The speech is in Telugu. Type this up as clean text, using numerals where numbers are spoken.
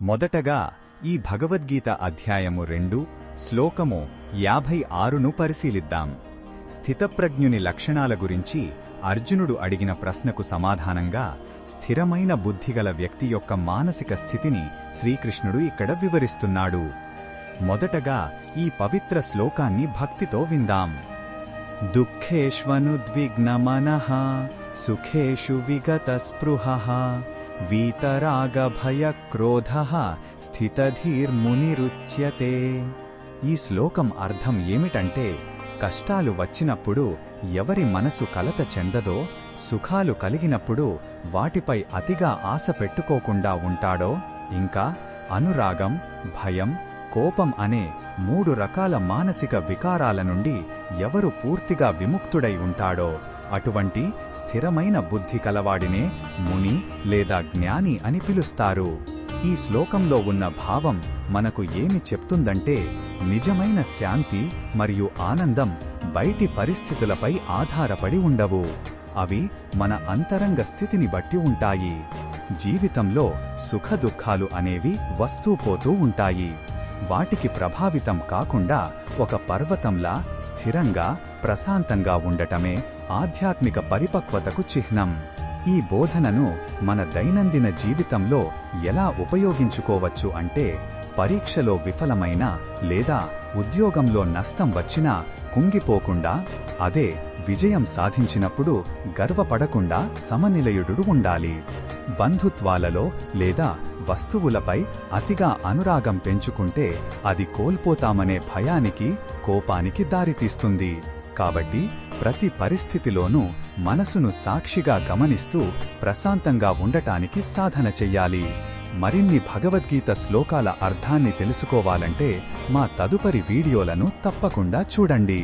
మొదటగా ఈ భగవద్గీత అధ్యాయము 2 శ్లోకము 56ను పరిశీలిద్దాం. స్థితప్రజ్ఞుని లక్షణాల గురించి అర్జునుడు అడిగిన ప్రశ్నకు సమాధానంగా స్థిరమైన బుద్ధిగల వ్యక్తి యొక్క మానసిక స్థితిని శ్రీకృష్ణుడు ఇక్కడ వివరిస్తున్నాడు. మొదటగా ఈ పవిత్ర శ్లోకాన్ని భక్తితో విందాం. దుఃఖేష్వనుద్విగ్నమనః సుఖేషు విగతస్పృహః వీతరాగభయక్రోధః స్థితధీర్మునిరుచ్యతే. ఈ శ్లోకం అర్థం ఏమిటంటే, కష్టాలు వచ్చినప్పుడు ఎవరి మనసు కలత చెందదో, సుఖాలు కలిగినప్పుడు వాటిపై అతిగా ఆశ పెట్టుకోకుండా ఉంటాడో, ఇంకా అనురాగం, భయం, కోపం అనే 3 రకాల మానసిక వికారాల నుండి ఎవరు పూర్తిగా విముక్తుడై ఉంటాడో అటువంటి స్థిరమైన బుద్ధి కలవాడినే ముని లేదా జ్ఞాని అని పిలుస్తారు. ఈ శ్లోకంలో ఉన్న భావం మనకు ఏమి చెప్తుందంటే, నిజమైన శాంతి మరియు ఆనందం బయటి పరిస్థితులపై ఆధారపడి ఉండవు. అవి మన అంతరంగ స్థితిని బట్టి ఉంటాయి. జీవితంలో సుఖదుఖాలు అనేవి వస్తూపోతూ ఉంటాయి. వాటికి ప్రభావితం కాకుండా ఒక పర్వతంలా స్థిరంగా, ప్రశాంతంగా ఉండటమే ఆధ్యాత్మిక పరిపక్వతకు చిహ్నం. ఈ బోధనను మన దైనందిన జీవితంలో ఎలా ఉపయోగించుకోవచ్చు అంటే, పరీక్షలో విఫలమైన లేదా ఉద్యోగంలో నష్టం వచ్చినా కుంగిపోకుండా, అదే విజయం సాధించినప్పుడు గర్వపడకుండా సమనిలయుడు ఉండాలి. బంధుత్వాలలో లేదా వస్తువులపై అతిగా అనురాగం పెంచుకుంటే అది కోల్పోతామనే భయానికి, కోపానికి దారితీస్తుంది. కాబట్టి ప్రతి పరిస్థితిలోనూ మనసును సాక్షిగా గమనిస్తూ ప్రశాంతంగా ఉండటానికి సాధన చెయ్యాలి. మరిన్ని భగవద్గీత శ్లోకాల అర్థాన్ని తెలుసుకోవాలంటే మా తదుపరి వీడియోలను తప్పకుండా చూడండి.